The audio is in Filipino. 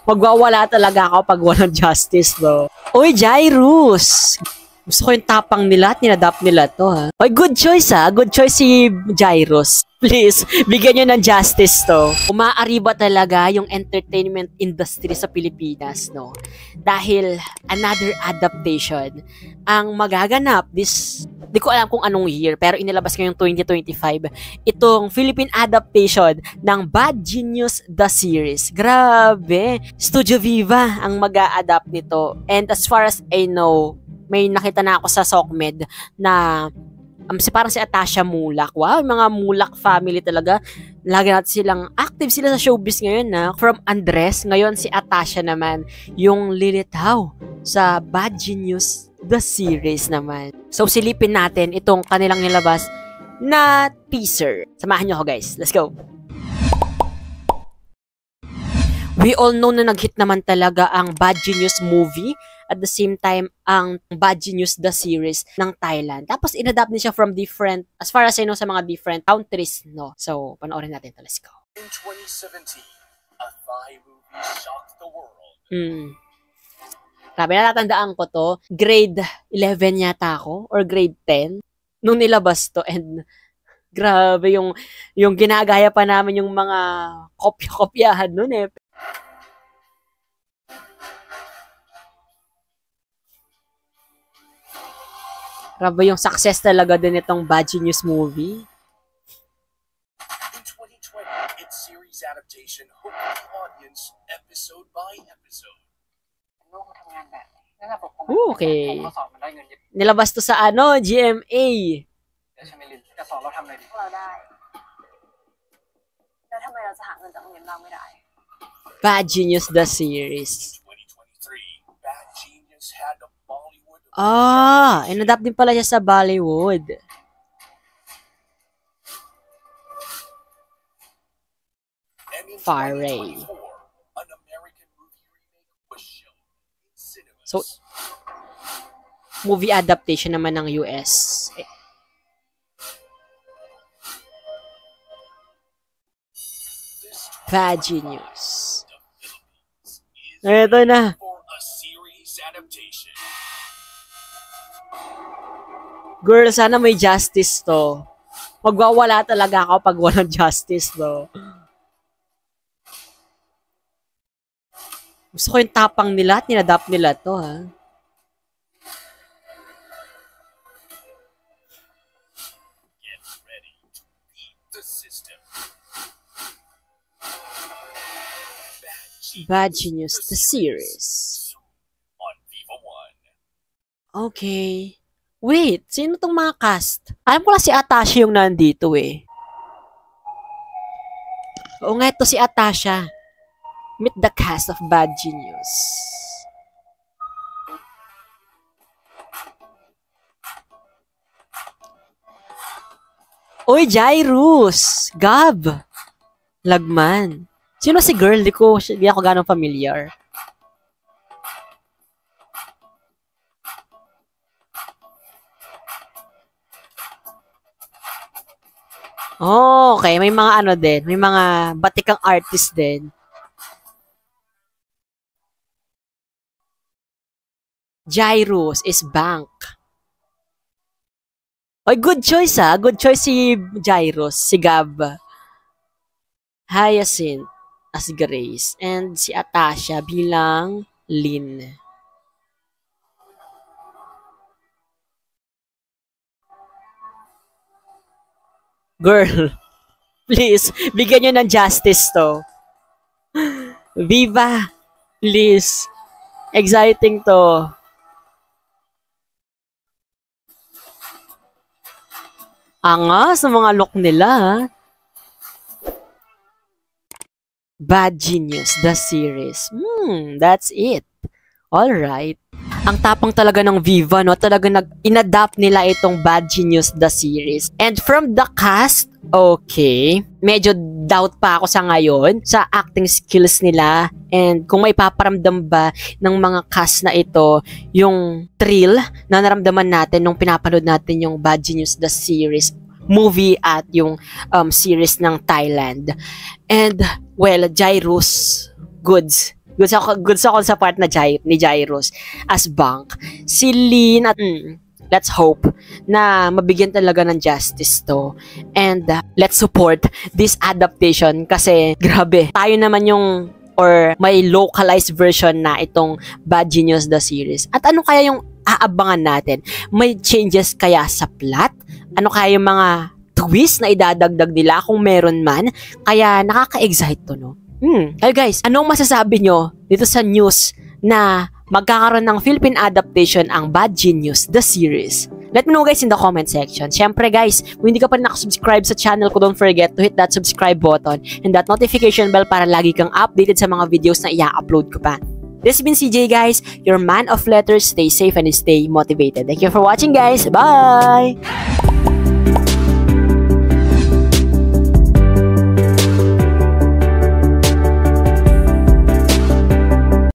Magwawala talaga ako pag walang justice, bro. Uy, Jairus! Gusto ko yung tapang nila at ninadapt nila to, ha. Uy, good choice, ha. Good choice si Jairus. Please, bigyan nyo ng justice to. Umaariba talaga yung entertainment industry sa Pilipinas, no? Dahil another adaptation ang magaganap this, di ko alam kung anong year, pero inilabas ngayong 2025, itong Philippine adaptation ng Bad Genius the series. Grabe! Studio Viva ang mag-a-adapt nito. And as far as I know, may nakita na ako sa SOCMED na parang si Atasha Mulak. Wow, mga Mulak family talaga. Lagi natin silang active sila sa showbiz ngayon, na from Andres, ngayon si Atasha naman yung lilitaw sa Bad Genius the series naman. So silipin natin itong kanilang nilabas na teaser. Samahan nyo ako, guys. Let's go. We all know na nag-hit naman talaga ang Bad Genius movie. At the same time, ang Bad Genius the series ng Thailand. Tapos, inadapt niya siya from different, as far as I know, sa mga different countries, no? So, panoorin natin ito. Let's go. In 2017, a Thai movie shocked the world. Grabe, natatandaan ko to. Grade 11 yata ako, or grade 10, nung nilabas to. And, grabe, yung ginagaya pa namin yung mga kopya-kopyahan nun eh. Grabe yung success talaga din itong Bad Genius movie. In 2020, its series adaptation hooked the audience episode by episode. Okay. Nilabas to sa GMA. Bad Genius the series. In 2023, Bad Genius had a Bollywood. Inadapt din pala siya sa Bollywood. Faray. An American movie remake was shown in cinemas. So, movie adaptation naman ng US. Bad Genius. Ito na. For a series adaptation. Girl, sana may justice to. Magwawala talaga ako pag walang justice, bro. Gusto ko yung tapang nila at ninadapt nila to, ha. Get ready to beat the system. Bad Genius the series. On Viva One. Okay. Wait, sino tong mga cast? Alam ko lang si Atasha yung nandito eh. Oo nga, ito si Atasha. Meet the cast of Bad Genius. Uy, Jairus! Gab! Lagman. Sino si girl? Di ako ganong familiar. Oh, okay. May mga din. May mga batikang artist din. Jairus is Bank. Oy, good choice ha. Good choice si Jairus. Si Gab. Hyacinth as Grace. And si Atasha bilang Lynn. Girl, please, bigyan nyo ng justice to. Viva, please. Exciting to. Angas sa mga look nila, ha? Bad Genius, the series. That's it. Alright. Ang tapang talaga ng Viva, no? Talaga inadapt nila itong Bad Genius, the series. And from the cast, okay, medyo doubt pa ako sa ngayon sa acting skills nila and kung may paparamdam ba ng mga cast na ito yung thrill na naramdaman natin nung pinapanood natin yung Bad Genius, the series movie at yung series ng Thailand. And, well, Jairus, goods. Goods ako sa part na ni Jairus as Bank. Si Lynn at let's hope na mabigyan talaga ng justice to. And let's support this adaptation kasi grabe. Tayo naman yung or may localized version na itong Bad Genius the series. At ano kaya yung aabangan natin? May changes kaya sa plot? Ano kaya yung mga twist na idadagdag nila kung meron man? Kaya nakaka-excite to, no? Kayo guys, anong masasabi nyo dito sa news na magkakaroon ng Philippine adaptation ang Bad Genius the series? Let me know guys in the comment section. Siyempre guys, kung hindi ka pa nakasubscribe sa channel ko, don't forget to hit that subscribe button and that notification bell para lagi kang updated sa mga videos na i-upload ko pa. This has been CJ guys, your man of letters. Stay safe and stay motivated. Thank you for watching guys. Bye!